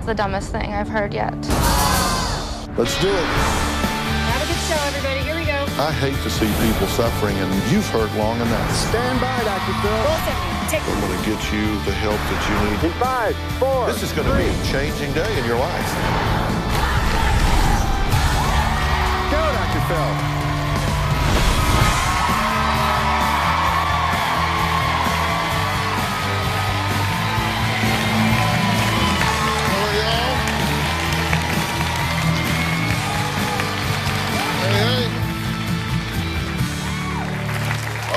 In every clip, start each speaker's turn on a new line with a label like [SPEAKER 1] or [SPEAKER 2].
[SPEAKER 1] the dumbest thing I've heard yet.
[SPEAKER 2] Let's do it.
[SPEAKER 3] Have a good show, everybody. Here we go.
[SPEAKER 2] I hate to see people suffering, and you've heard long enough.
[SPEAKER 4] Stand by, Dr. Phil.
[SPEAKER 2] I'm going to get you the help that you need.
[SPEAKER 4] In 5, 4,
[SPEAKER 2] This is going to be a changing day in your life.
[SPEAKER 4] Go, Dr. Phil.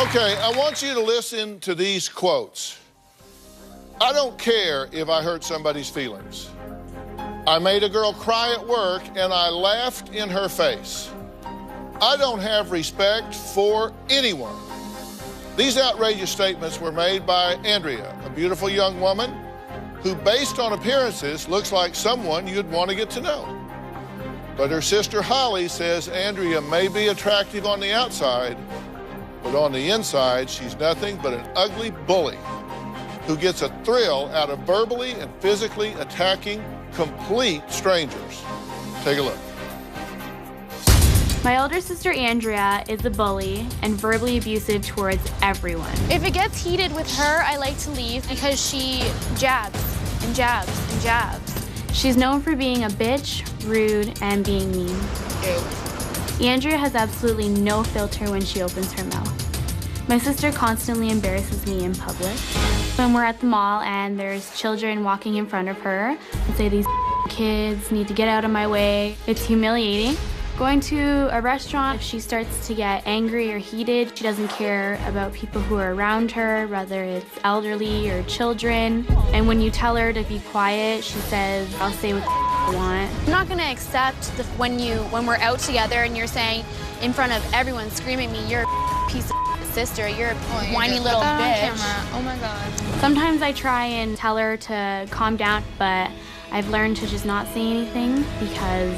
[SPEAKER 2] Okay, I want you to listen to these quotes. I don't care if I hurt somebody's feelings. I made a girl cry at work and I laughed in her face. I don't have respect for anyone. These outrageous statements were made by Andrea, a beautiful young woman who, based on appearances, looks like someone you'd want to get to know. But her sister Holly says Andrea may be attractive on the outside, but on the inside, she's nothing but an ugly bully who gets a thrill out of verbally and physically attacking complete strangers. Take a look.
[SPEAKER 5] My older sister Andrea is a bully and verbally abusive towards everyone.
[SPEAKER 1] If it gets heated with her, I like to leave because she jabs and jabs and jabs.
[SPEAKER 5] She's known for being a bitch, rude, and being mean. Andrea has absolutely no filter when she opens her mouth. My sister constantly embarrasses me in public. When we're at the mall and there's children walking in front of her and say, "These kids need to get out of my way," it's humiliating. Going to a restaurant, if she starts to get angry or heated, she doesn't care about people who are around her, whether it's elderly or children. And when you tell her to be quiet, she says, "I'll say what I want."
[SPEAKER 1] I'm not gonna accept when we're out together and you're saying in front of everyone, screaming at me, "You're a piece of sister, you're a whiny little bitch." Oh my God.
[SPEAKER 5] Sometimes I try and tell her to calm down, but I've learned to just not say anything because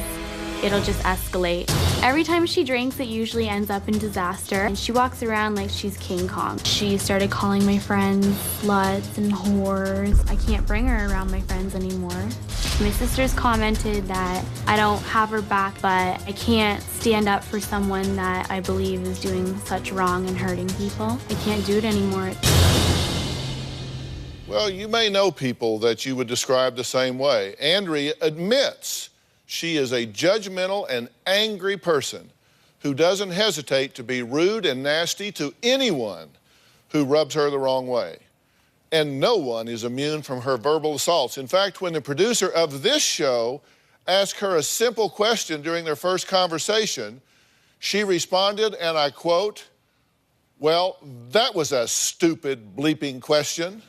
[SPEAKER 5] it'll just escalate. Every time she drinks, it usually ends up in disaster. And she walks around like she's King Kong. She started calling my friends sluts and whores. I can't bring her around my friends anymore. My sister's commented that I don't have her back, but I can't stand up for someone that I believe is doing such wrong and hurting people. I can't do it anymore.
[SPEAKER 2] Well, you may know people that you would describe the same way. Andrea admits she is a judgmental and angry person who doesn't hesitate to be rude and nasty to anyone who rubs her the wrong way. And no one is immune from her verbal assaults. In fact, when the producer of this show asked her a simple question during their first conversation, she responded, and I quote, "Well, that was a stupid bleeping question."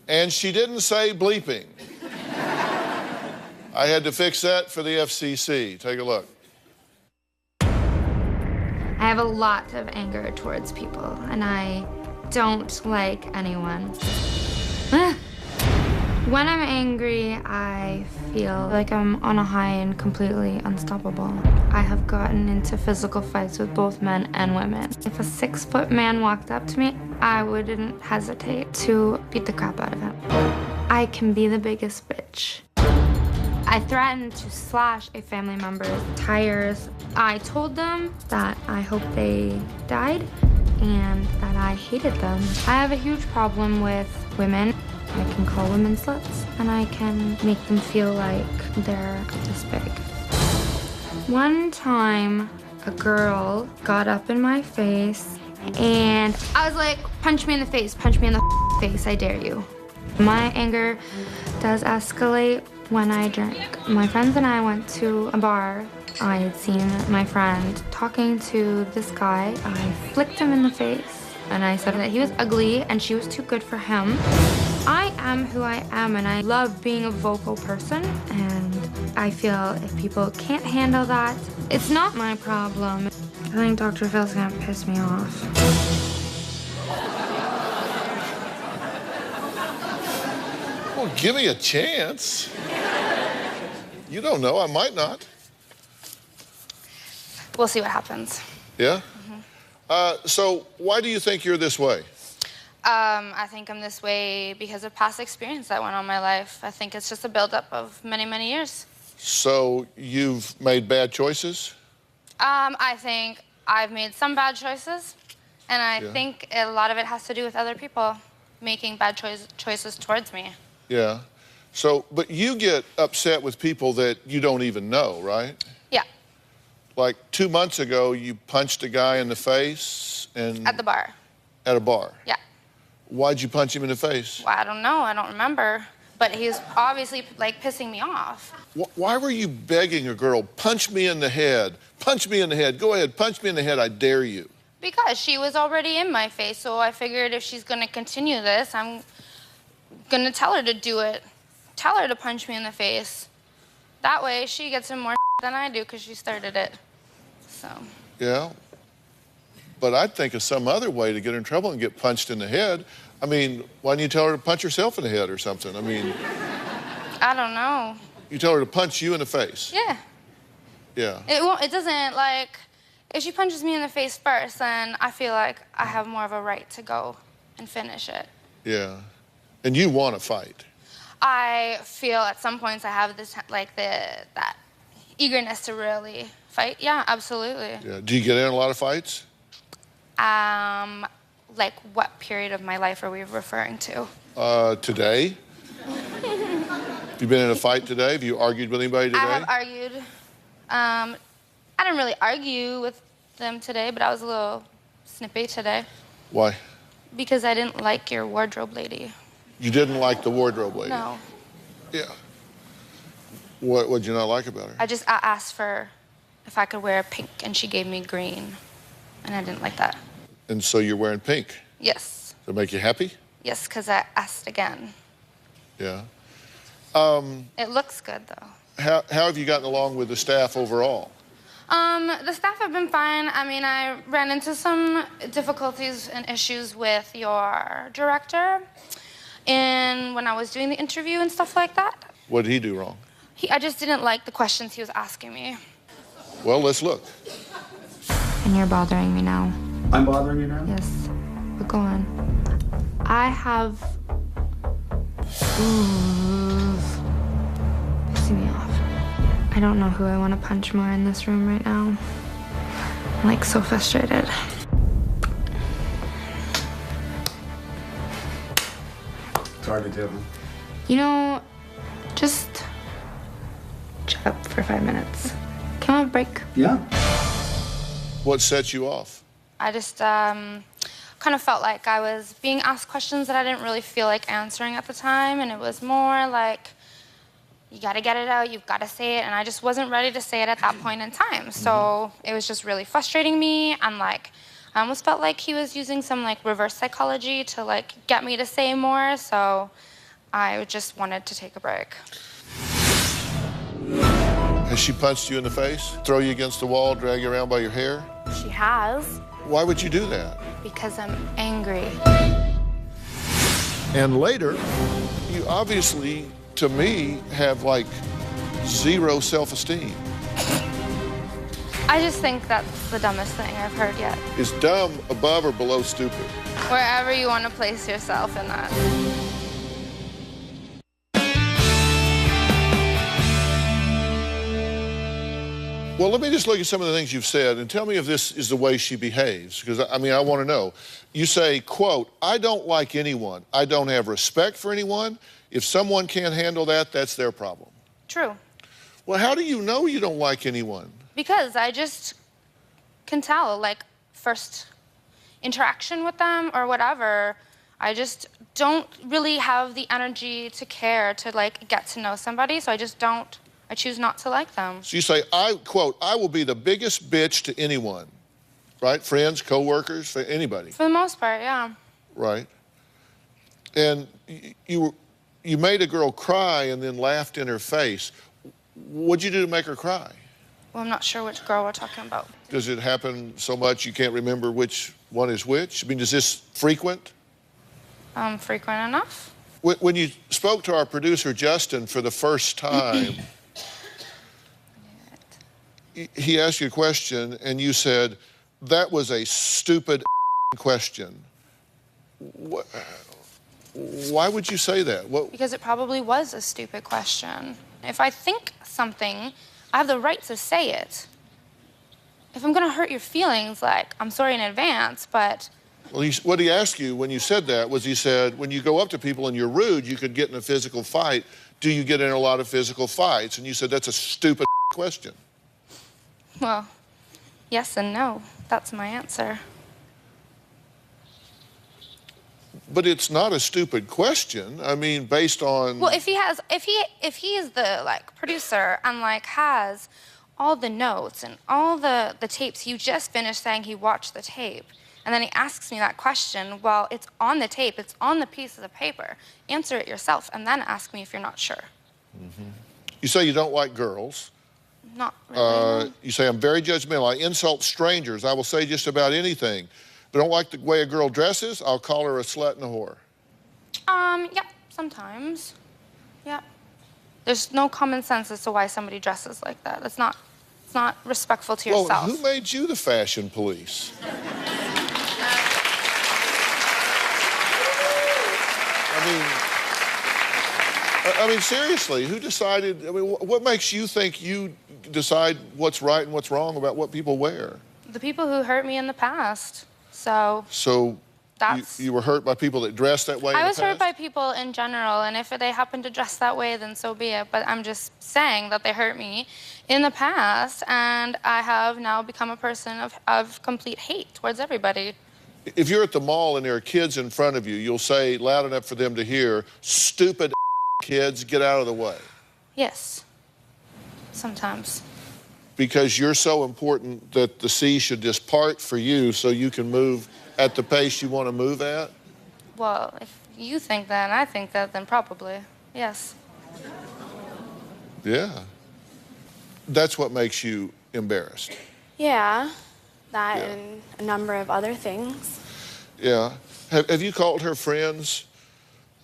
[SPEAKER 2] And she didn't say bleeping. I had to fix that for the FCC. Take a look.
[SPEAKER 1] I have a lot of anger towards people, and I don't like anyone. When I'm angry, I feel like I'm on a high and completely unstoppable. I have gotten into physical fights with both men and women. If a 6-foot man walked up to me, I wouldn't hesitate to beat the crap out of him. I can be the biggest bitch. I threatened to slash a family member's tires. I told them that I hope they died and that I hated them. I have a huge problem with women. I can call women sluts and I can make them feel like they're this big. One time, a girl got up in my face and I was like, "Punch me in the face, punch me in the face, I dare you." My anger does escalate when I drink. My friends and I went to a bar. I had seen my friend talking to this guy. I flicked him in the face and I said that he was ugly and she was too good for him. I am who I am and I love being a vocal person, and I feel if people can't handle that, it's not my problem. I think Dr. Phil's gonna piss me off.
[SPEAKER 2] Well, give me a chance. You don't know, I might not.
[SPEAKER 1] We'll see what happens.
[SPEAKER 2] Yeah? So why do you think you're this way?
[SPEAKER 1] I think I'm this way because of past experience that went on in my life. I think it's just a buildup of many, many years.
[SPEAKER 2] So you've made bad choices?
[SPEAKER 1] I think I've made some bad choices, and I think a lot of it has to do with other people making bad choices towards me.
[SPEAKER 2] Yeah. So, but you get upset with people that you don't even know, right?
[SPEAKER 1] Yeah.
[SPEAKER 2] Like 2 months ago, you punched a guy in the face and...
[SPEAKER 1] At the bar.
[SPEAKER 2] At a bar?
[SPEAKER 1] Yeah.
[SPEAKER 2] Why'd you punch him in the face?
[SPEAKER 1] Well, I don't know. I don't remember. But he was obviously, like, pissing me off.
[SPEAKER 2] Why were you begging a girl, punch me in the head, punch me in the head, go ahead, punch me in the head, I dare you?
[SPEAKER 1] Because she was already in my face, so I figured if she's gonna continue this, I'm gonna tell her to do it. Tell her to punch me in the face. That way, she gets in more than I do because she started it. So.
[SPEAKER 2] Yeah. But I'd think of some other way to get in trouble and get punched in the head. I mean, why don't you tell her to punch herself in the head or something? I mean...
[SPEAKER 1] I don't know.
[SPEAKER 2] You tell her to punch you in the face?
[SPEAKER 1] Yeah.
[SPEAKER 2] Yeah.
[SPEAKER 1] It doesn't, like... If she punches me in the face first, then I feel like I have more of a right to go and finish it.
[SPEAKER 2] Yeah. And you want to fight?
[SPEAKER 1] I feel at some points I have this, like, that eagerness to really fight. Yeah, absolutely.
[SPEAKER 2] Yeah. Do you get in a lot of fights?
[SPEAKER 1] Like, what period of my life are we referring to?
[SPEAKER 2] Today. Have you been in a fight today? Have you argued with anybody today?
[SPEAKER 1] I have argued. I didn't really argue with them today, but I was a little snippy today.
[SPEAKER 2] Why?
[SPEAKER 1] Because I didn't like your wardrobe lady.
[SPEAKER 2] You didn't like the wardrobe lady?
[SPEAKER 1] No.
[SPEAKER 2] Yeah. What'd you not like about her?
[SPEAKER 1] I asked for if I could wear pink, and she gave me green, and I didn't like that.
[SPEAKER 2] And so you're wearing pink?
[SPEAKER 1] Yes.
[SPEAKER 2] Does it make you happy?
[SPEAKER 1] Yes, because I asked again.
[SPEAKER 2] Yeah.
[SPEAKER 1] It looks good, though.
[SPEAKER 2] How have you gotten along with the staff overall?
[SPEAKER 1] The staff have been fine. I mean, I ran into some difficulties and issues with your director when I was doing the interview and stuff like that.
[SPEAKER 2] What did he do wrong?
[SPEAKER 1] I just didn't like the questions he was asking me.
[SPEAKER 2] Well, let's look.
[SPEAKER 1] And you're bothering me now.
[SPEAKER 6] I'm bothering you now?
[SPEAKER 1] Yes. But go on. I have... pissing me off. I don't know who I want to punch more in this room right now. I'm, like, so frustrated.
[SPEAKER 6] It's hard to do.
[SPEAKER 1] You know, just shut up for 5 minutes. Can we have a break?
[SPEAKER 6] Yeah.
[SPEAKER 2] What sets you off?
[SPEAKER 1] I just kind of felt like I was being asked questions that I didn't really feel like answering at the time, and it was more like, you gotta get it out, you've gotta say it, and I just wasn't ready to say it at that point in time. So it was just really frustrating me, and like, I almost felt like he was using some like reverse psychology to like get me to say more, so I just wanted to take a break.
[SPEAKER 2] Has she punched you in the face? Throw you against the wall, drag you around by your hair?
[SPEAKER 1] She has.
[SPEAKER 2] Why would you do that?
[SPEAKER 1] Because I'm angry.
[SPEAKER 2] And later, you obviously, to me, have like zero self-esteem.
[SPEAKER 1] I just think that's the dumbest thing I've heard yet.
[SPEAKER 2] Is dumb above or below stupid?
[SPEAKER 1] Wherever you want to place yourself in that.
[SPEAKER 2] Well, let me just look at some of the things you've said and tell me if this is the way she behaves, because, I mean, I want to know. You say, quote, I don't like anyone. I don't have respect for anyone. If someone can't handle that, that's their problem.
[SPEAKER 1] True.
[SPEAKER 2] Well, how do you know you don't like anyone?
[SPEAKER 1] Because I just can tell, like, first interaction with them or whatever, I just don't really have the energy to care to, like, get to know somebody, so I just don't. I choose not to like them.
[SPEAKER 2] So you say, quote, I will be the biggest bitch to anyone, right? Friends, co-workers, anybody.
[SPEAKER 1] For the most part, yeah.
[SPEAKER 2] Right. And you made a girl cry and then laughed in her face. What'd you do to make her cry?
[SPEAKER 1] Well, I'm not sure which girl we're talking about.
[SPEAKER 2] Does it happen so much you can't remember which one is which? I mean, is this frequent?
[SPEAKER 1] Frequent enough.
[SPEAKER 2] When you spoke to our producer, Justin, for the first time, he asked you a question, and you said, that was a stupid question. What, why would you say that? What?
[SPEAKER 1] Because it probably was a stupid question. If I think something, I have the right to say it. If I'm gonna hurt your feelings, like, I'm sorry in advance, but...
[SPEAKER 2] Well, what he asked you when you said that was he said, when you go up to people and you're rude, you could get in a physical fight. Do you get in a lot of physical fights? And you said, that's a stupid question.
[SPEAKER 1] Well, yes and no. That's my answer.
[SPEAKER 2] But it's not a stupid question. I mean, based on...
[SPEAKER 1] Well, if he is the, like, producer and, like, has all the notes and all the tapes, you just finished saying he watched the tape, and then he asks me that question, well, it's on the tape, it's on the piece of the paper. Answer it yourself, and then ask me if you're not sure.
[SPEAKER 2] Mm-hmm. You say you don't like girls.
[SPEAKER 1] Not really.
[SPEAKER 2] You say, I'm very judgmental. I insult strangers. I will say just about anything. But I don't like the way a girl dresses, I'll call her a slut and a whore.
[SPEAKER 1] Yeah, sometimes. Yeah. There's no common sense as to why somebody dresses like that. It's not respectful to yourself.
[SPEAKER 2] Well, who made you the fashion police? I mean, seriously, who decided, I mean, what makes you think you decide what's right and what's wrong about what people wear?
[SPEAKER 1] The people who hurt me in the past. So that's...
[SPEAKER 2] You were hurt by people that dressed that way in the past?
[SPEAKER 1] I was hurt by people in general, and if they happen to dress that way, then so be it. But I'm just saying that they hurt me in the past, and I have now become a person of complete hate towards everybody.
[SPEAKER 2] If you're at the mall and there are kids in front of you, you'll say loud enough for them to hear, stupid kids, get out of the way.
[SPEAKER 1] Yes, sometimes.
[SPEAKER 2] Because you're so important that the sea should just part for you so you can move at the pace you want to move at?
[SPEAKER 1] Well, if you think that and I think that, then probably, yes.
[SPEAKER 2] Yeah. That's what makes you embarrassed.
[SPEAKER 5] Yeah, that and a number of other things.
[SPEAKER 2] Yeah. Have you called her friends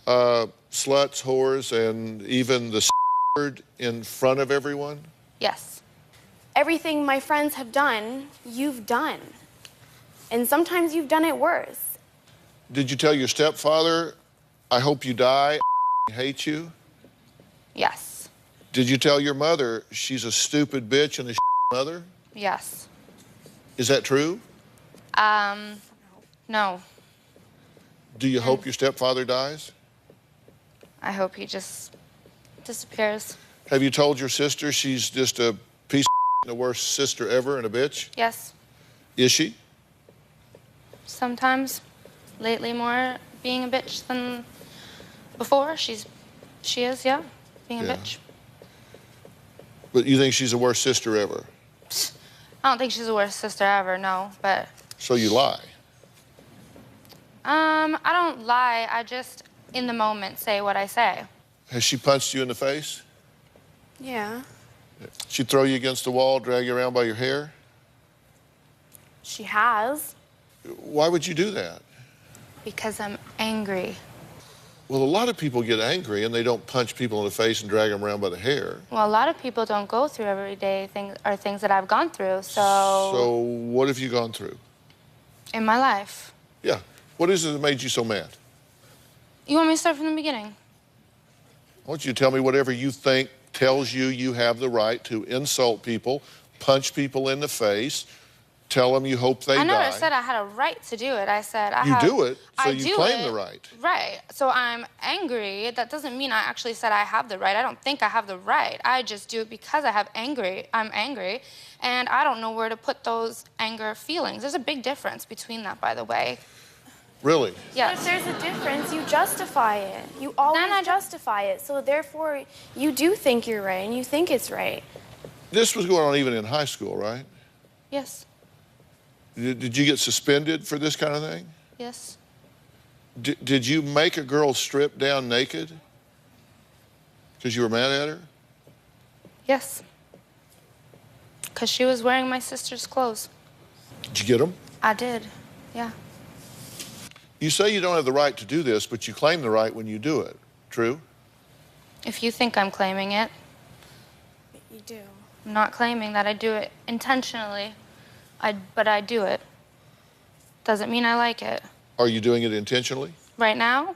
[SPEAKER 2] sluts, whores, and even the word in front of everyone?
[SPEAKER 1] Yes.
[SPEAKER 5] Everything my friends have done, you've done. And sometimes you've done it worse.
[SPEAKER 2] Did you tell your stepfather, I hope you die, I hate you?
[SPEAKER 1] Yes.
[SPEAKER 2] Did you tell your mother, she's a stupid bitch and a mother?
[SPEAKER 1] Yes.
[SPEAKER 2] Is that true?
[SPEAKER 1] No.
[SPEAKER 2] Do you hope your stepfather dies?
[SPEAKER 1] I hope he just disappears.
[SPEAKER 2] Have you told your sister she's just a piece of and the worst sister ever and a bitch?
[SPEAKER 1] Yes.
[SPEAKER 2] Is she?
[SPEAKER 1] Sometimes. Lately more being a bitch than before. She is, yeah, being a bitch.
[SPEAKER 2] But you think she's the worst sister ever?
[SPEAKER 1] I don't think she's the worst sister ever, no, but...
[SPEAKER 2] So you lie?
[SPEAKER 1] I don't lie. I just, in the moment, say what I say.
[SPEAKER 2] Has she punched you in the face?
[SPEAKER 5] Yeah.
[SPEAKER 2] She throw you against the wall, drag you around by your hair?
[SPEAKER 5] She has.
[SPEAKER 2] Why would you do that?
[SPEAKER 1] Because I'm angry.
[SPEAKER 2] Well, a lot of people get angry and they don't punch people in the face and drag them around by the hair.
[SPEAKER 1] Well, a lot of people don't go through everyday things that I've gone through, so...
[SPEAKER 2] So what have you gone through?
[SPEAKER 1] In my life.
[SPEAKER 2] Yeah. What is it that made you so mad?
[SPEAKER 1] You want me to start from the beginning?
[SPEAKER 2] I want you to tell me whatever you think tells you you have the right to insult people, punch people in the face, tell them you hope they die.
[SPEAKER 1] I never said I had a right to do it. I said I
[SPEAKER 2] have... You do it, so you claim the right.
[SPEAKER 1] Right. So I'm angry. That doesn't mean I actually said I have the right. I don't think I have the right. I just do it because I'm angry, and I don't know where to put those anger feelings. There's a big difference between that, by the way.
[SPEAKER 2] Really?
[SPEAKER 1] Yes.
[SPEAKER 5] But if there's a difference, you justify it. You always justify it. So therefore, you do think you're right, and you think it's right.
[SPEAKER 2] This was going on even in high school, right?
[SPEAKER 1] Yes.
[SPEAKER 2] Did you get suspended for this kind of thing?
[SPEAKER 1] Yes.
[SPEAKER 2] Did you make a girl strip down naked? Because you were mad at her?
[SPEAKER 1] Yes. Because she was wearing my sister's clothes.
[SPEAKER 2] Did you get them?
[SPEAKER 1] I did, yeah.
[SPEAKER 2] You say you don't have the right to do this, but you claim the right when you do it. True?
[SPEAKER 1] If you think I'm claiming it.
[SPEAKER 5] But you do.
[SPEAKER 1] I'm not claiming that I do it intentionally, but I do it. Doesn't mean I like it.
[SPEAKER 2] Are you doing it intentionally?
[SPEAKER 1] Right now?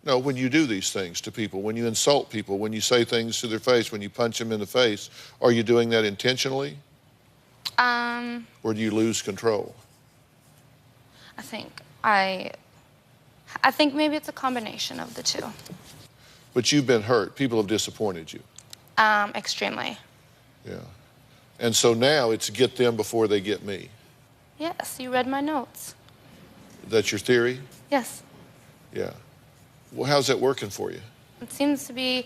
[SPEAKER 2] No, when you do these things to people, when you insult people, when you say things to their face, when you punch them in the face, are you doing that intentionally? Or do you lose control?
[SPEAKER 1] I think maybe it's a combination of the two.
[SPEAKER 2] But you've been hurt. People have disappointed you.
[SPEAKER 1] Extremely.
[SPEAKER 2] Yeah. And so now it's get them before they get me.
[SPEAKER 1] Yes, you read my notes.
[SPEAKER 2] That's your theory?
[SPEAKER 1] Yes.
[SPEAKER 2] Yeah. Well, how's that working for you?
[SPEAKER 1] It seems to be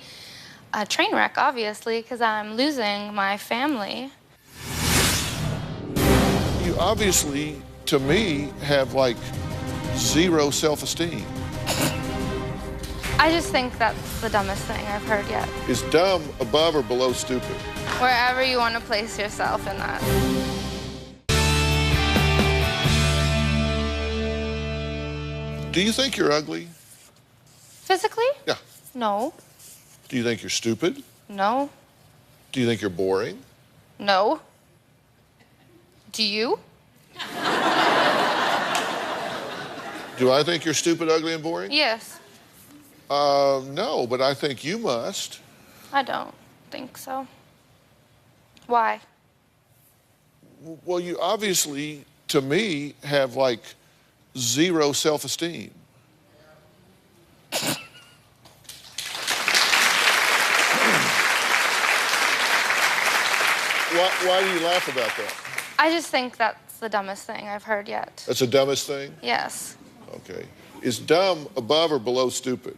[SPEAKER 1] a train wreck, obviously, because I'm losing my family.
[SPEAKER 2] You obviously, to me, have like zero self-esteem.
[SPEAKER 1] I just think that's the dumbest thing I've heard yet.
[SPEAKER 2] Is dumb above or below stupid?
[SPEAKER 1] Wherever you want to place yourself in that.
[SPEAKER 2] Do you think you're ugly?
[SPEAKER 1] Physically?
[SPEAKER 2] Yeah.
[SPEAKER 1] No.
[SPEAKER 2] Do you think you're stupid?
[SPEAKER 1] No.
[SPEAKER 2] Do you think you're boring?
[SPEAKER 1] No. Do you?
[SPEAKER 2] Do I think you're stupid, ugly, and boring?
[SPEAKER 1] Yes.
[SPEAKER 2] No, but I think you must.
[SPEAKER 1] I don't think so. Why?
[SPEAKER 2] Well, you obviously, to me, have like zero self-esteem. Why do you laugh about that?
[SPEAKER 1] I just think that's the dumbest thing I've heard yet.
[SPEAKER 2] That's the dumbest thing?
[SPEAKER 1] Yes.
[SPEAKER 2] Okay. Is dumb above or below stupid?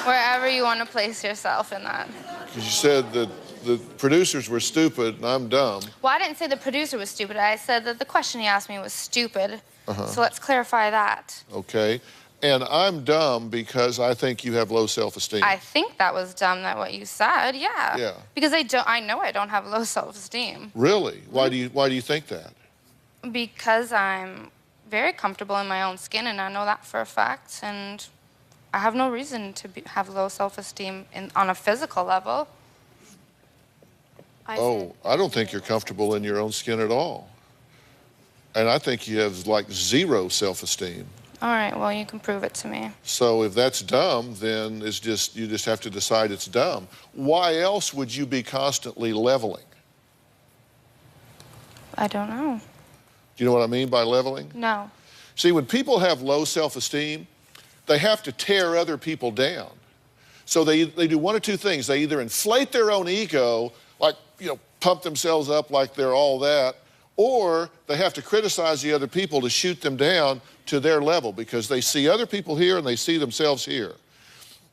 [SPEAKER 1] Wherever you want to place yourself in that.
[SPEAKER 2] Because you said that the producers were stupid and I'm dumb.
[SPEAKER 1] Well, I didn't say the producer was stupid. I said that the question he asked me was stupid. So let's clarify that.
[SPEAKER 2] Okay. And I'm dumb because I think you have low self-esteem.
[SPEAKER 1] I think that was dumb, that what you said, yeah.
[SPEAKER 2] Yeah.
[SPEAKER 1] Because I know I don't have low self-esteem.
[SPEAKER 2] Really? Why do you think that?
[SPEAKER 1] Because I'm very comfortable in my own skin, and I know that for a fact, and I have no reason to have low self-esteem on a physical level.
[SPEAKER 2] I don't think you're comfortable in your own skin at all. And I think you have like zero self-esteem.
[SPEAKER 1] All right, well, you can prove it to me.
[SPEAKER 2] So if that's dumb, then you just have to decide it's dumb. Why else would you be constantly leveling?
[SPEAKER 1] I don't know.
[SPEAKER 2] Do you know what I mean by leveling?
[SPEAKER 1] No.
[SPEAKER 2] See, when people have low self-esteem, they have to tear other people down. So they do one of two things. They either inflate their own ego, like, pump themselves up like they're all that, or they have to criticize the other people to shoot them down to their level because they see other people here and they see themselves here.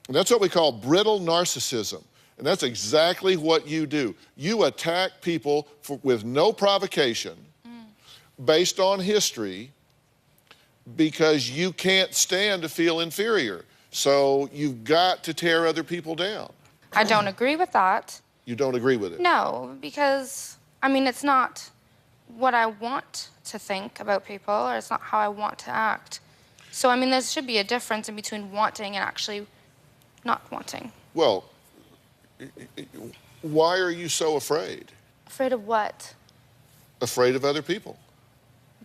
[SPEAKER 2] And that's what we call brittle narcissism. And that's exactly what you do. You attack people with no provocation, based on history, because you can't stand to feel inferior. So you've got to tear other people down.
[SPEAKER 1] I don't agree with that.
[SPEAKER 2] You don't agree with it?
[SPEAKER 1] No, because, it's not what I want to think about people, or it's not how I want to act. So, there should be a difference in between wanting and actually not wanting.
[SPEAKER 2] Well, why are you so afraid?
[SPEAKER 1] Afraid of what?
[SPEAKER 2] Afraid of other people.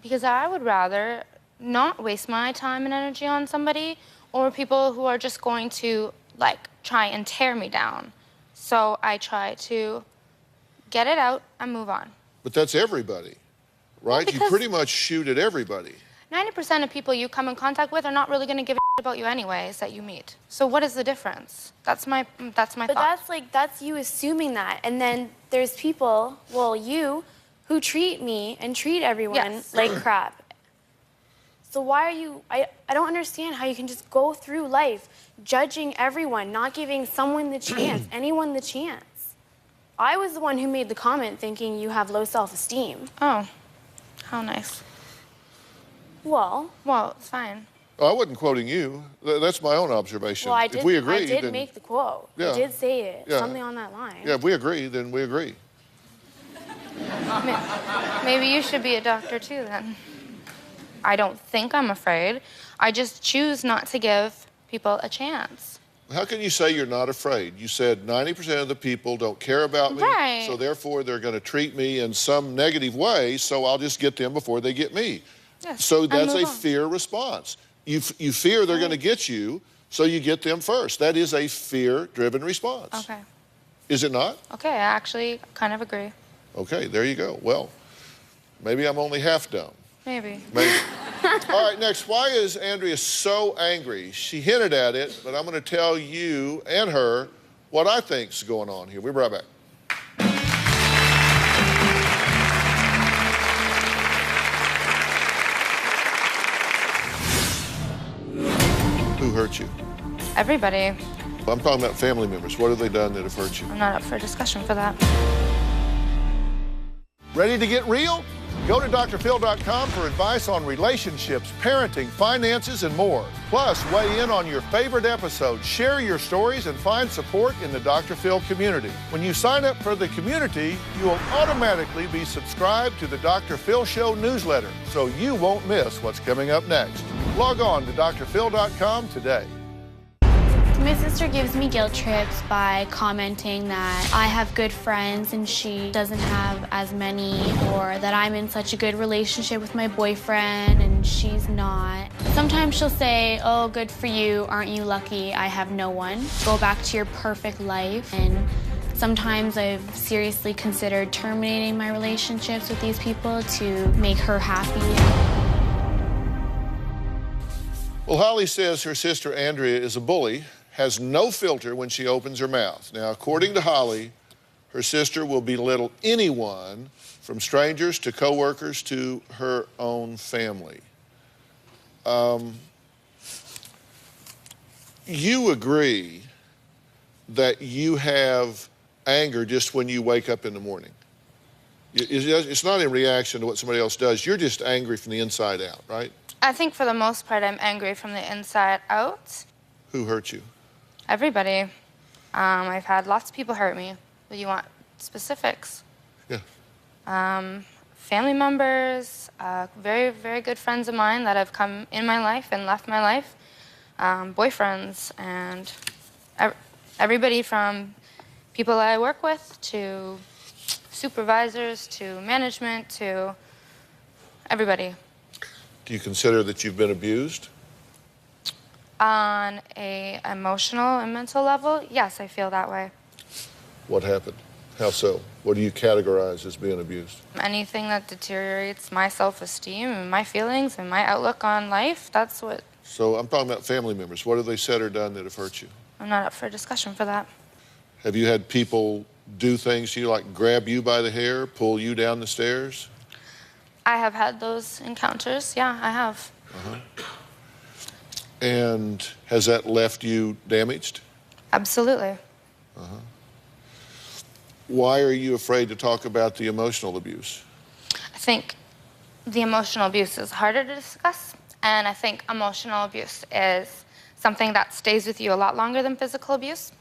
[SPEAKER 1] Because I would rather not waste my time and energy on somebody or people who are just going to, try and tear me down. So I try to get it out and move on.
[SPEAKER 2] But that's everybody, right? You pretty much shoot at everybody.
[SPEAKER 1] 90% of people you come in contact with are not really going to give a shit about you anyways that you meet. So what is the difference? That's my thought.
[SPEAKER 5] But that's you assuming that. And then there's people, you, who treat me and treat everyone like crap. So why are you, I don't understand how you can just go through life judging everyone, not giving someone the chance, anyone the chance. I was the one who made the comment thinking you have low self-esteem.
[SPEAKER 1] Oh, how nice.
[SPEAKER 5] Well,
[SPEAKER 1] it's fine.
[SPEAKER 2] I wasn't quoting you. That's my own observation.
[SPEAKER 5] Well,
[SPEAKER 2] if we agree,
[SPEAKER 5] I did
[SPEAKER 2] then,
[SPEAKER 5] make the quote.
[SPEAKER 2] Yeah.
[SPEAKER 5] I did say it,
[SPEAKER 2] Yeah.
[SPEAKER 5] something on that line.
[SPEAKER 2] Yeah, if we agree, then we agree.
[SPEAKER 1] Maybe you should be a doctor too then. I don't think I'm afraid. I just choose not to give people a chance.
[SPEAKER 2] How can you say you're not afraid? You said 90% of the people don't care about me,
[SPEAKER 1] Right.
[SPEAKER 2] so therefore they're going to treat me in some negative way, so I'll just get them before they get me.
[SPEAKER 1] Yes,
[SPEAKER 2] So
[SPEAKER 1] and
[SPEAKER 2] that's
[SPEAKER 1] move
[SPEAKER 2] a
[SPEAKER 1] on.
[SPEAKER 2] fear response. You fear they're going to get you, so you get them first. That is a fear-driven response.
[SPEAKER 1] Okay.
[SPEAKER 2] Is it not?
[SPEAKER 1] Okay, I actually kind of agree.
[SPEAKER 2] Okay, there you go. Well, maybe I'm only half dumb.
[SPEAKER 1] Maybe.
[SPEAKER 2] Maybe. All right, next, why is Andrea so angry? She hinted at it, but I'm going to tell you and her what I think's going on here. We'll be right back. Who hurt you?
[SPEAKER 1] Everybody.
[SPEAKER 2] I'm talking about family members. What have they done that have hurt you?
[SPEAKER 1] I'm not up for discussion for that.
[SPEAKER 2] Ready to get real? Go to drphil.com for advice on relationships, parenting, finances, and more. Plus, weigh in on your favorite episodes, share your stories, and find support in the Dr. Phil community. When you sign up for the community, you will automatically be subscribed to the Dr. Phil Show newsletter, so you won't miss what's coming up next. Log on to drphil.com today.
[SPEAKER 5] My sister gives me guilt trips by commenting that I have good friends and she doesn't have as many, or that I'm in such a good relationship with my boyfriend and she's not. Sometimes she'll say, oh, good for you, aren't you lucky, I have no one. Go back to your perfect life. And sometimes I've seriously considered terminating my relationships with these people to make her happy.
[SPEAKER 2] Well, Holly says her sister Andrea is a bully, has no filter when she opens her mouth. Now, according to Holly, her sister will belittle anyone from strangers to coworkers to her own family. You agree that you have anger just when you wake up in the morning. It's not in reaction to what somebody else does. You're just angry from the inside out, right?
[SPEAKER 1] I think for the most part, I'm angry from the inside out.
[SPEAKER 2] Who hurt you?
[SPEAKER 1] Everybody. I've had lots of people hurt me. But you want specifics?
[SPEAKER 2] Yeah.
[SPEAKER 1] Family members, very, very good friends of mine that have come in my life and left my life, boyfriends, and everybody from people I work with to supervisors to management to everybody.
[SPEAKER 2] Do you consider that you've been abused?
[SPEAKER 1] On a emotional and mental level, yes, I feel that way.
[SPEAKER 2] What happened? How so? What do you categorize as being abused?
[SPEAKER 1] Anything that deteriorates my self-esteem and my feelings and my outlook on life, that's what...
[SPEAKER 2] So I'm talking about family members. What have they said or done that have hurt you?
[SPEAKER 1] I'm not up for discussion for that.
[SPEAKER 2] Have you had people do things to you, like grab you by the hair, pull you down the stairs?
[SPEAKER 1] I have had those encounters, yeah, I have.
[SPEAKER 2] And has that left you damaged?
[SPEAKER 1] Absolutely.
[SPEAKER 2] Why are you afraid to talk about the emotional abuse?
[SPEAKER 1] I think the emotional abuse is harder to discuss, and I think emotional abuse is something that stays with you a lot longer than physical abuse.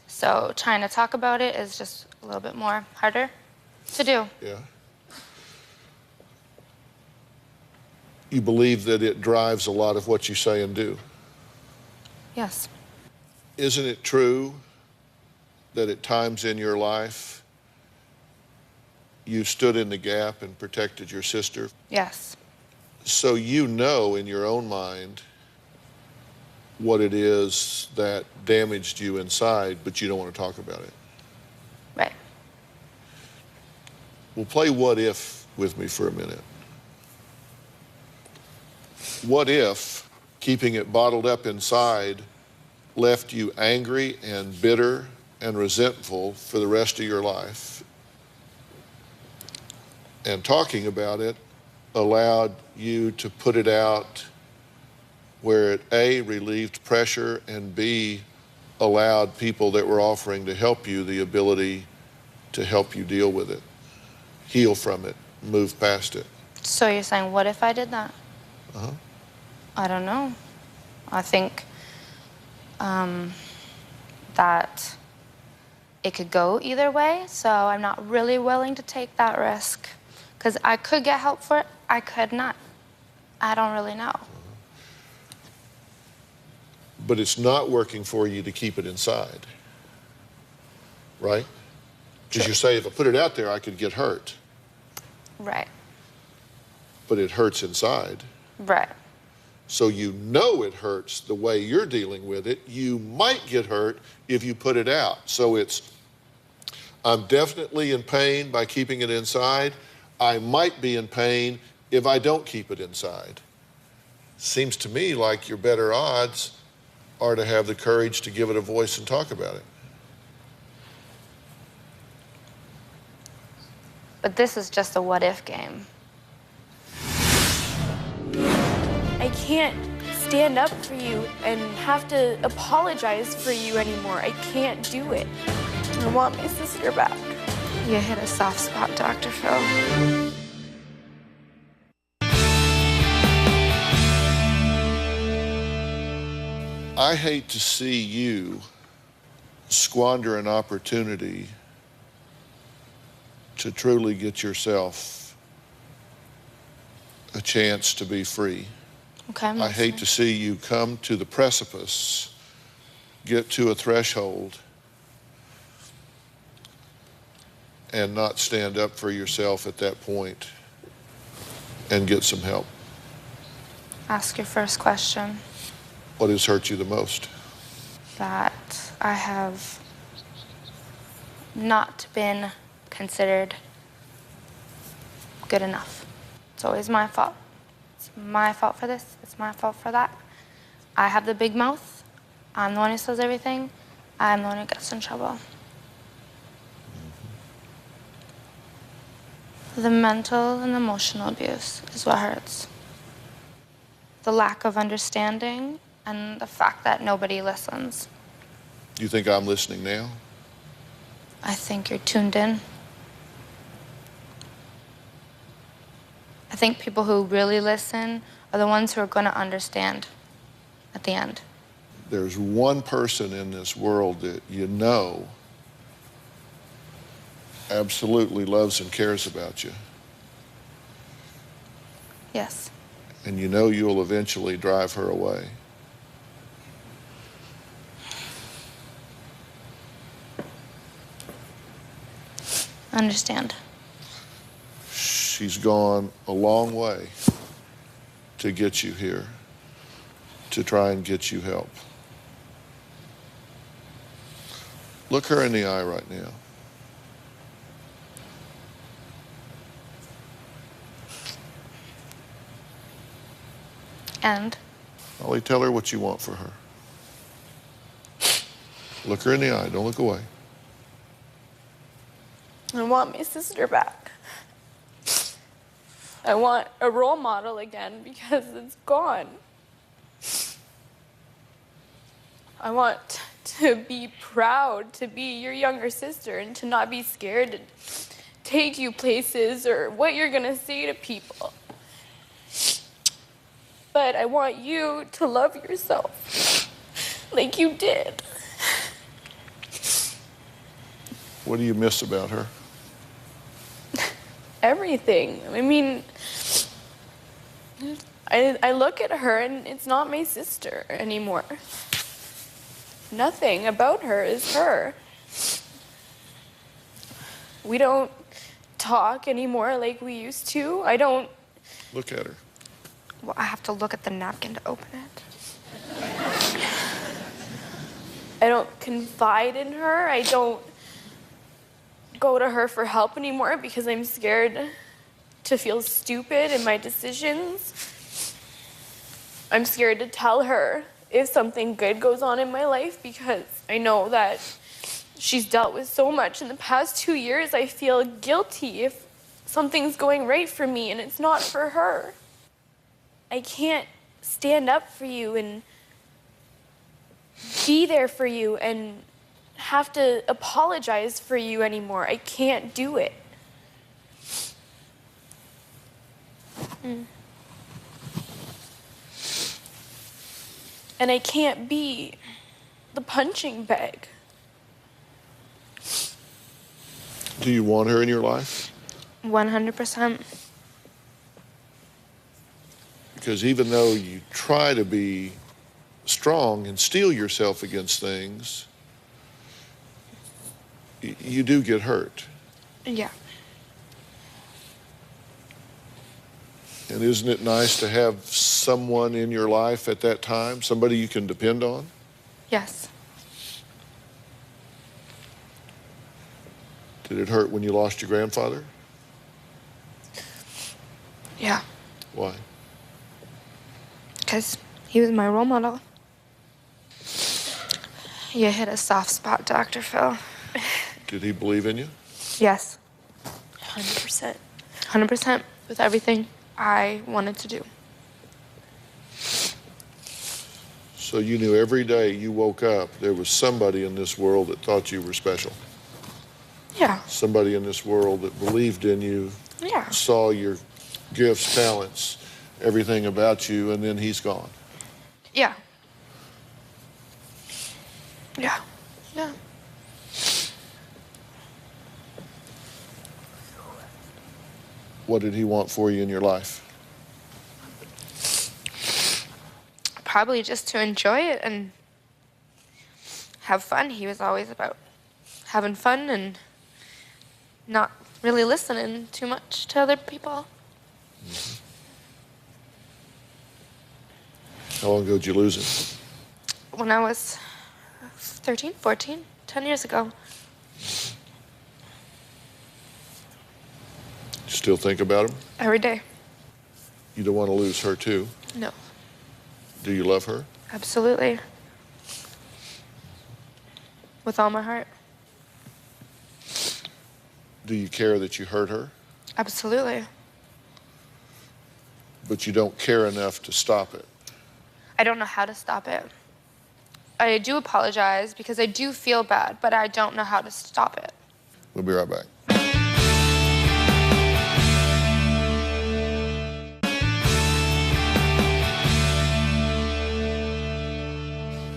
[SPEAKER 1] So trying to talk about it is just a little bit more harder to do.
[SPEAKER 2] Yeah. You believe that it drives a lot of what you say and do.
[SPEAKER 1] Yes.
[SPEAKER 2] Isn't it true that at times in your life you stood in the gap and protected your sister?
[SPEAKER 1] Yes.
[SPEAKER 2] So you know in your own mind what it is that damaged you inside, but you don't want to talk about it.
[SPEAKER 1] Right.
[SPEAKER 2] Well, play what if with me for a minute. What if keeping it bottled up inside left you angry and bitter and resentful for the rest of your life? And talking about it allowed you to put it out where it A, relieved pressure, and B, allowed people that were offering to help you the ability to help you deal with it, heal from it, move past it.
[SPEAKER 1] So you're saying, what if I did that? I don't know. I think that it could go either way, so I'm not really willing to take that risk. Because I could get help for it, I could not. I don't really know.
[SPEAKER 2] But it's not working for you to keep it inside, right? Because you say, if I put it out there, I could get hurt.
[SPEAKER 1] Right.
[SPEAKER 2] But it hurts inside.
[SPEAKER 1] Right.
[SPEAKER 2] So you know it hurts the way you're dealing with it. You might get hurt if you put it out. So it's, I'm definitely in pain by keeping it inside. I might be in pain if I don't keep it inside. Seems to me like your better odds are to have the courage to give it a voice and talk about it.
[SPEAKER 1] But this is just a what-if game.
[SPEAKER 5] I can't stand up for you and have to apologize for you anymore. I can't do it. I want my sister back.
[SPEAKER 1] You hit a soft spot, Dr. Phil.
[SPEAKER 2] I hate to see you squander an opportunity to truly get yourself a chance to be free.
[SPEAKER 1] Okay,
[SPEAKER 2] I hate to see you come to the precipice, get to a threshold, and not stand up for yourself at that point and get some help.
[SPEAKER 1] Ask your first question.
[SPEAKER 2] What has hurt you the most?
[SPEAKER 1] That I have not been considered good enough. It's always my fault. It's my fault for this, it's my fault for that. I have the big mouth. I'm the one who says everything. I'm the one who gets in trouble. The mental and emotional abuse is what hurts. The lack of understanding and the fact that nobody listens.
[SPEAKER 2] Do you think I'm listening now?
[SPEAKER 1] I think you're tuned in. I think people who really listen are the ones who are going to understand at the end.
[SPEAKER 2] There's one person in this world that you know absolutely loves and cares about you.
[SPEAKER 1] Yes.
[SPEAKER 2] And you know you'll eventually drive her away.
[SPEAKER 1] Understand.
[SPEAKER 2] She's gone a long way to get you here, to try and get you help. Look her in the eye right now.
[SPEAKER 1] And?
[SPEAKER 2] Ollie, tell her what you want for her. Look her in the eye, don't look away.
[SPEAKER 5] I want my sister back. I want a role model again because it's gone. I want to be proud to be your younger sister and to not be scared to take you places or what you're gonna say to people. But I want you to love yourself like you did.
[SPEAKER 2] What do you miss about her?
[SPEAKER 5] Everything. I mean, I look at her and it's not my sister anymore. Nothing about her is her. We don't talk anymore like we used to. I don't...
[SPEAKER 2] Look at her.
[SPEAKER 1] Well, I have to look at the napkin to open it.
[SPEAKER 5] I don't confide in her. I don't go to her for help anymore because I'm scared to feel stupid in my decisions. I'm scared to tell her if something good goes on in my life because I know that she's dealt with so much in the past 2 years. I feel guilty if something's going right for me and it's not for her. I can't stand up for you and be there for you and have to apologize for you anymore. I can't do it. And I can't be the punching bag.
[SPEAKER 2] Do you want her in your life?
[SPEAKER 1] 100%.
[SPEAKER 2] Because even though you try to be strong and steel yourself against things, you do get hurt.
[SPEAKER 1] Yeah.
[SPEAKER 2] And isn't it nice to have someone in your life at that time, somebody you can depend on?
[SPEAKER 1] Yes.
[SPEAKER 2] Did it hurt when you lost your grandfather?
[SPEAKER 1] Yeah.
[SPEAKER 2] Why?
[SPEAKER 1] Because he was my role model. You hit a soft spot, Dr. Phil.
[SPEAKER 2] Did he believe in you?
[SPEAKER 1] Yes.
[SPEAKER 3] 100%.
[SPEAKER 1] 100% with everything I wanted to do.
[SPEAKER 2] So you knew every day you woke up, there was somebody in this world that thought you were special.
[SPEAKER 1] Yeah.
[SPEAKER 2] Somebody in this world that believed in you,
[SPEAKER 1] Yeah.
[SPEAKER 2] saw your gifts, talents, everything about you, and then he's gone.
[SPEAKER 1] Yeah. Yeah. Yeah.
[SPEAKER 2] What did he want for you in your life?
[SPEAKER 1] Probably just to enjoy it and have fun. He was always about having fun and not really listening too much to other people.
[SPEAKER 2] How long ago did you lose him?
[SPEAKER 1] When I was 13, 14, 10 years ago.
[SPEAKER 2] You still think about him?
[SPEAKER 1] Every day.
[SPEAKER 2] You don't want to lose her too.
[SPEAKER 1] No.
[SPEAKER 2] Do you love her?
[SPEAKER 1] Absolutely. With all my heart.
[SPEAKER 2] Do you care that you hurt her?
[SPEAKER 1] Absolutely.
[SPEAKER 2] But you don't care enough to stop it.
[SPEAKER 1] I don't know how to stop it. I do apologize because I do feel bad, but I don't know how to stop it.
[SPEAKER 2] We'll be right back.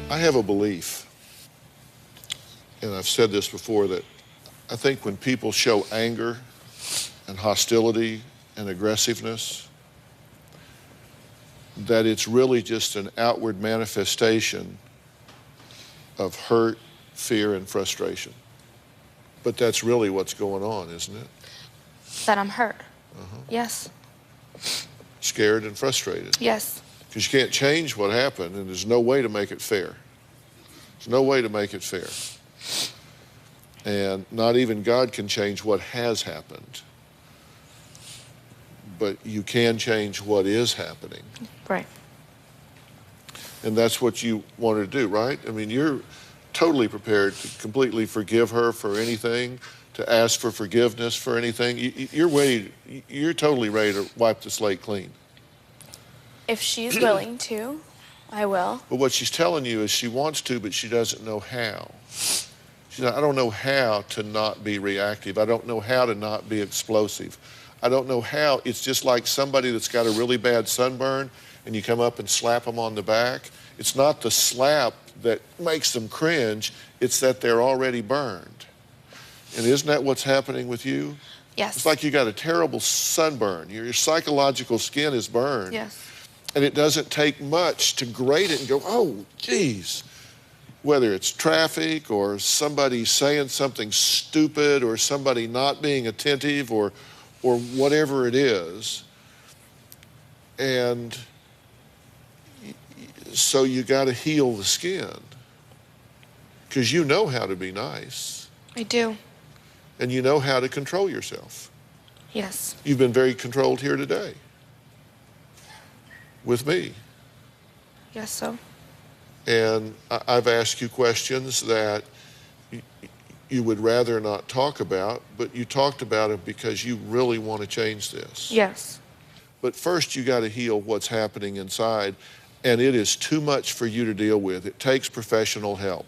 [SPEAKER 2] I have a belief, and I've said this before, that I think when people show anger and hostility and aggressiveness, that it's really just an outward manifestation of hurt, fear, and frustration. But that's really what's going on, isn't it?
[SPEAKER 1] That I'm hurt. Yes.
[SPEAKER 2] Scared and frustrated.
[SPEAKER 1] Yes.
[SPEAKER 2] Because you can't change what happened, and there's no way to make it fair. There's no way to make it fair. And not even God can change what has happened. But you can change what is happening.
[SPEAKER 1] Right.
[SPEAKER 2] And that's what you want to do, right? I mean, you're totally prepared to completely forgive her for anything, to ask for forgiveness for anything. You're totally ready to wipe the slate clean.
[SPEAKER 5] If she's willing to, I will.
[SPEAKER 2] But what she's telling you is she wants to, but she doesn't know how. She's like, I don't know how to not be reactive. I don't know how to not be explosive. I don't know how. It's just like somebody that's got a really bad sunburn and you come up and slap them on the back. It's not the slap that makes them cringe. It's that they're already burned. And isn't that what's happening with you?
[SPEAKER 1] Yes.
[SPEAKER 2] It's like you got a terrible sunburn. Your psychological skin is burned.
[SPEAKER 1] Yes.
[SPEAKER 2] And it doesn't take much to grate it and go, oh, geez. Whether it's traffic or somebody saying something stupid or somebody not being attentive or whatever it is. And so you got to heal the skin because you know how to be nice.
[SPEAKER 1] I do.
[SPEAKER 2] And you know how to control yourself.
[SPEAKER 1] Yes.
[SPEAKER 2] You've been very controlled here today with me.
[SPEAKER 1] Yes, so.
[SPEAKER 2] And I've asked you questions that you would rather not talk about, but you talked about it because you really want to change this.
[SPEAKER 1] Yes.
[SPEAKER 2] But first you got to heal what's happening inside, and it is too much for you to deal with. It takes professional help.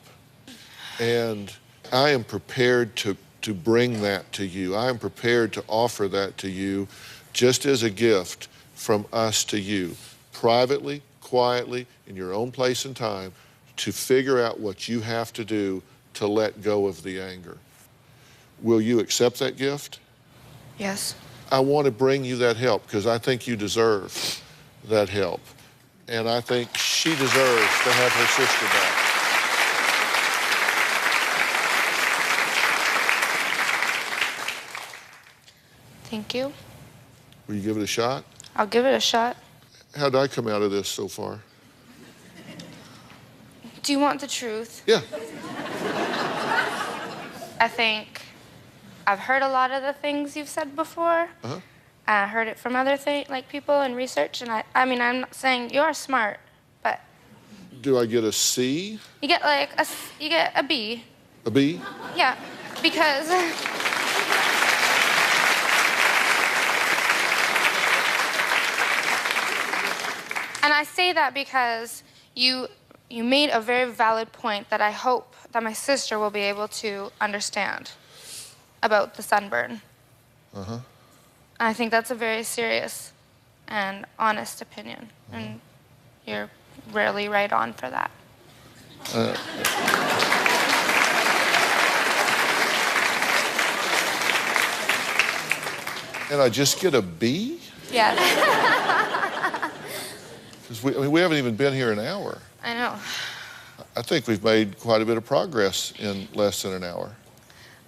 [SPEAKER 2] And I am prepared to bring that to you. I am prepared to offer that to you just as a gift from us to you, privately, quietly, in your own place and time, to figure out what you have to do to let go of the anger. Will you accept that gift?
[SPEAKER 1] Yes.
[SPEAKER 2] I want to bring you that help because I think you deserve that help. And I think she deserves to have her sister back.
[SPEAKER 1] Thank you.
[SPEAKER 2] Will you give it a shot?
[SPEAKER 1] I'll give it a shot.
[SPEAKER 2] How'd I come out of this so far?
[SPEAKER 1] Do you want the truth?
[SPEAKER 2] Yeah.
[SPEAKER 1] I think I've heard a lot of the things you've said before.
[SPEAKER 2] Uh-huh.
[SPEAKER 1] I heard it from other people in research, and I mean, I'm not saying you're smart, but
[SPEAKER 2] Do I get a C?
[SPEAKER 1] you get like you get a B.
[SPEAKER 2] A B?
[SPEAKER 1] Yeah, because and I say that because you made a very valid point that I hope that my sister will be able to understand about the sunburn.
[SPEAKER 2] Uh-huh.
[SPEAKER 1] I think that's a very serious and honest opinion, and you're rarely right on for that.
[SPEAKER 2] And I just get a B?
[SPEAKER 1] Yeah.
[SPEAKER 2] Because we haven't even been here an hour.
[SPEAKER 1] I know.
[SPEAKER 2] I think we've made quite a bit of progress in less than an hour.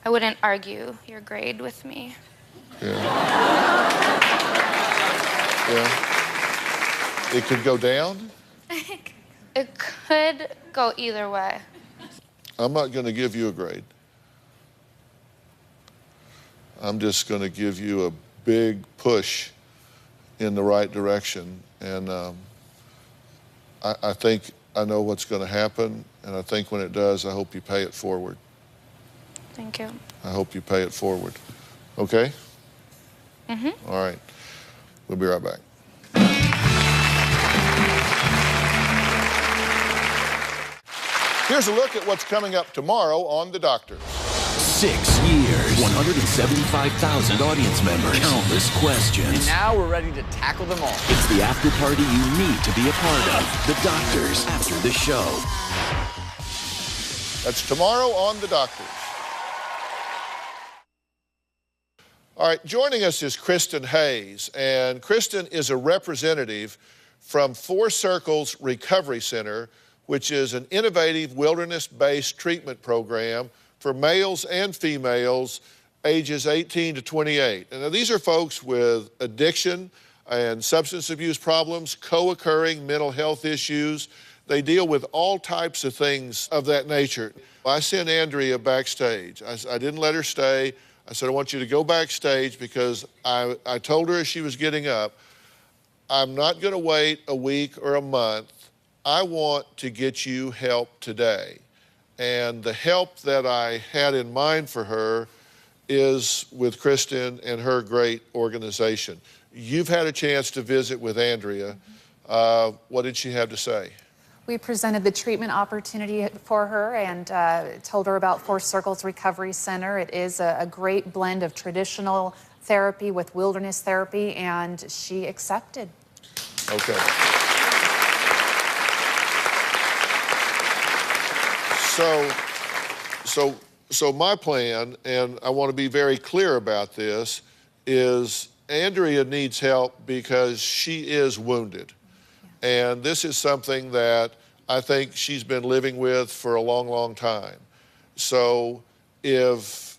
[SPEAKER 1] I wouldn't argue your grade with me.
[SPEAKER 2] Yeah. Yeah. It could go down.
[SPEAKER 1] It could go either way.
[SPEAKER 2] I'm not going to give you a grade. I'm just going to give you a big push in the right direction. And I think I know what's going to happen. And I think when it does, I hope you pay it forward.
[SPEAKER 1] Thank you.
[SPEAKER 2] I hope you pay it forward. Okay?
[SPEAKER 1] Mm-hmm.
[SPEAKER 2] All right. We'll be right back. Here's a look at what's coming up tomorrow on The Doctors.
[SPEAKER 7] 6 years, 175,000 audience members, countless questions.
[SPEAKER 4] And now we're ready to tackle them all.
[SPEAKER 7] It's the after party you need to be a part of. The Doctors after the show.
[SPEAKER 2] That's tomorrow on The Doctors. All right, joining us is Kristen Hayes, and Kristen is a representative from Four Circles Recovery Center, which is an innovative wilderness-based treatment program for males and females ages 18 to 28. And now these are folks with addiction and substance abuse problems, co-occurring mental health issues. They deal with all types of things of that nature. I sent Andrea backstage. I didn't let her stay. I said, I want you to go backstage because I told her as she was getting up, I'm not going to wait a week or a month. I want to get you help today. And the help that I had in mind for her is with Kristen and her great organization. You've had a chance to visit with Andrea. What did she have to say?
[SPEAKER 8] We presented the treatment opportunity for her and told her about Four Circles Recovery Center. It is a great blend of traditional therapy with wilderness therapy, and she accepted.
[SPEAKER 2] Okay. So my plan, and I want to be very clear about this, is Andrea needs help because she is wounded. And this is something that I think she's been living with for a long, long time. So if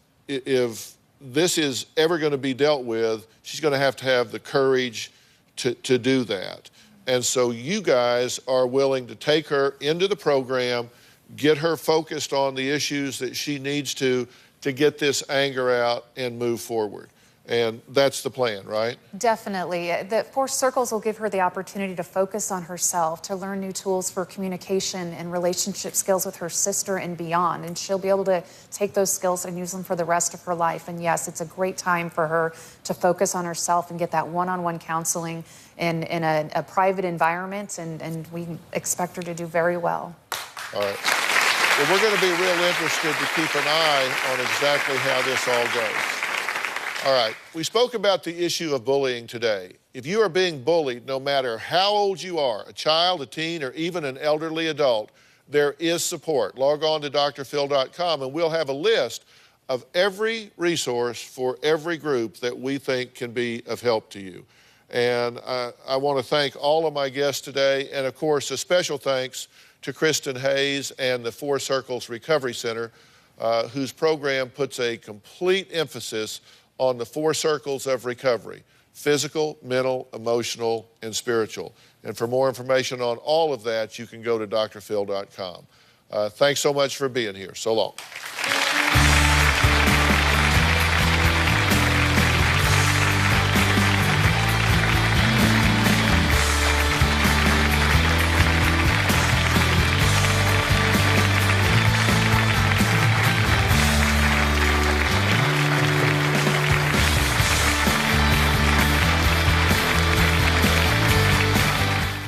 [SPEAKER 2] this is ever going to be dealt with, she's going to have the courage to do that. And so you guys are willing to take her into the program, get her focused on the issues that she needs to get this anger out and move forward. And that's the plan, right?
[SPEAKER 8] Definitely. The Four Circles will give her the opportunity to focus on herself, to learn new tools for communication and relationship skills with her sister and beyond. And she'll be able to take those skills and use them for the rest of her life. And yes, it's a great time for her to focus on herself and get that one-on-one counseling in a private environment. And we expect her to do very well.
[SPEAKER 2] All right. Well, we're going to be real interested to keep an eye on exactly how this all goes. All right, we spoke about the issue of bullying today. If you are being bullied, no matter how old you are, a child, a teen, or even an elderly adult, there is support. Log on to drphil.com and we'll have a list of every resource for every group that we think can be of help to you. And I want to thank all of my guests today, and of course, a special thanks to Kristen Hayes and the Four Circles Recovery Center, whose program puts a complete emphasis on the four circles of recovery: physical, mental, emotional, and spiritual. And for more information on all of that, you can go to drphil.com. Thanks so much for being here. So long.